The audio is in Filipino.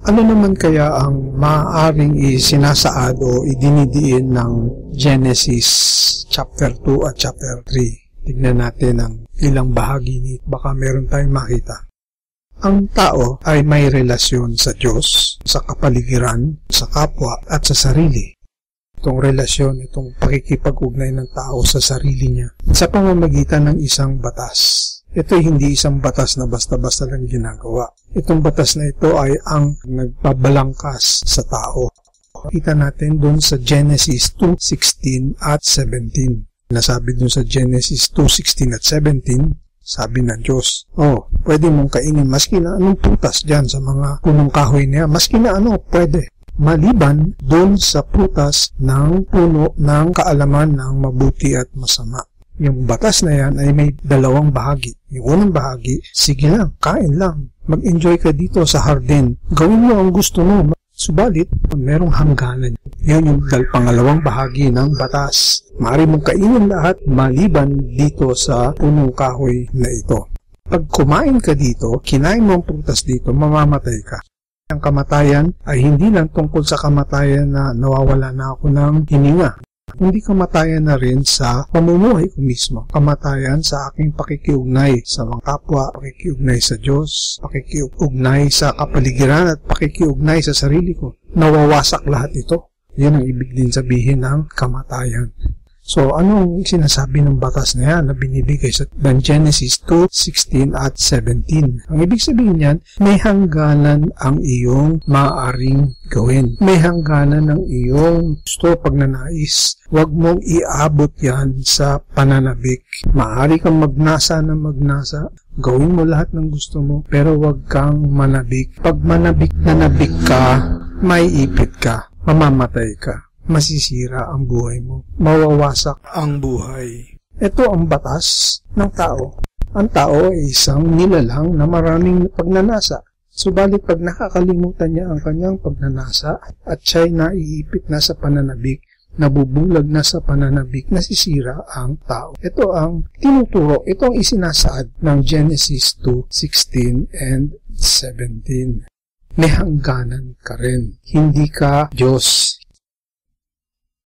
Ano naman kaya ang maaaring isinasaad o idinidiin ng Genesis chapter 2 at chapter 3? Tignan natin ang ilang bahagi nito. Baka meron tayong makita. Ang tao ay may relasyon sa Diyos, sa kapaligiran, sa kapwa at sa sarili. Itong relasyon, itong pakikipag-ugnay ng tao sa sarili niya sa pamamagitan ng isang batas. Ito ay hindi isang batas na basta-basta lang ginagawa. Itong batas na ito ay ang nagpabalangkas sa tao. Kita natin doon sa Genesis 2:16 at 17. Nasabi doon sa Genesis 2:16 at 17, sabi ng Diyos, pwede mong kainin maski na anong prutas dyan sa mga punong kahoy niya. Maski na pwede. Maliban doon sa prutas ng puno ng kaalaman ng mabuti at masama. Yung batas na yan ay may dalawang bahagi. Yung unang bahagi, sige lang, kain lang. Mag-enjoy ka dito sa hardin. Gawin mo ang gusto mo. Subalit, merong hangganan. Yan yung pangalawang bahagi ng batas. Maaari mong kainin lahat maliban dito sa punong kahoy na ito. Pag kumain ka dito, kinain mo ang prutas dito, mamamatay ka. Ang kamatayan ay hindi lang tungkol sa kamatayan na nawawala na ako ng hininga. Hindi kamatayan na rin sa pamumuhay ko mismo. Kamatayan sa aking pakikiugnay sa mga kapwa, pakikiugnay sa Diyos, pakikiugnay sa kapaligiran at pakikiugnay sa sarili ko. Nawawasak lahat ito. Yan ang ibig din sabihin ng kamatayan. So, anong sinasabi ng batas na yan na binibigay sa Genesis 2:16 at 17? Ang ibig sabihin niyan, may hangganan ang iyong maaaring gawin. May hangganan ang iyong gusto pagnanais. Huwag mong iabot yan sa pananabik. Maaari kang magnasa na magnasa. Gawin mo lahat ng gusto mo, pero huwag kang manabik. Pag nanabik ka, may ipit ka, mamamatay ka. Masisira ang buhay mo. Mawawasak ang buhay. Ito ang batas ng tao. Ang tao ay isang nilalang na maraming pagnanasa. Subalit pag nakakalimutan niya ang kanyang pagnanasa at siya'y naiipit na sa pananabik, nabubulag na sa pananabik, nasisira ang tao. Ito ang tinuturo, ito ang isinasaad ng Genesis 2:16 and 17. May hangganan ka rin. Hindi ka Diyos.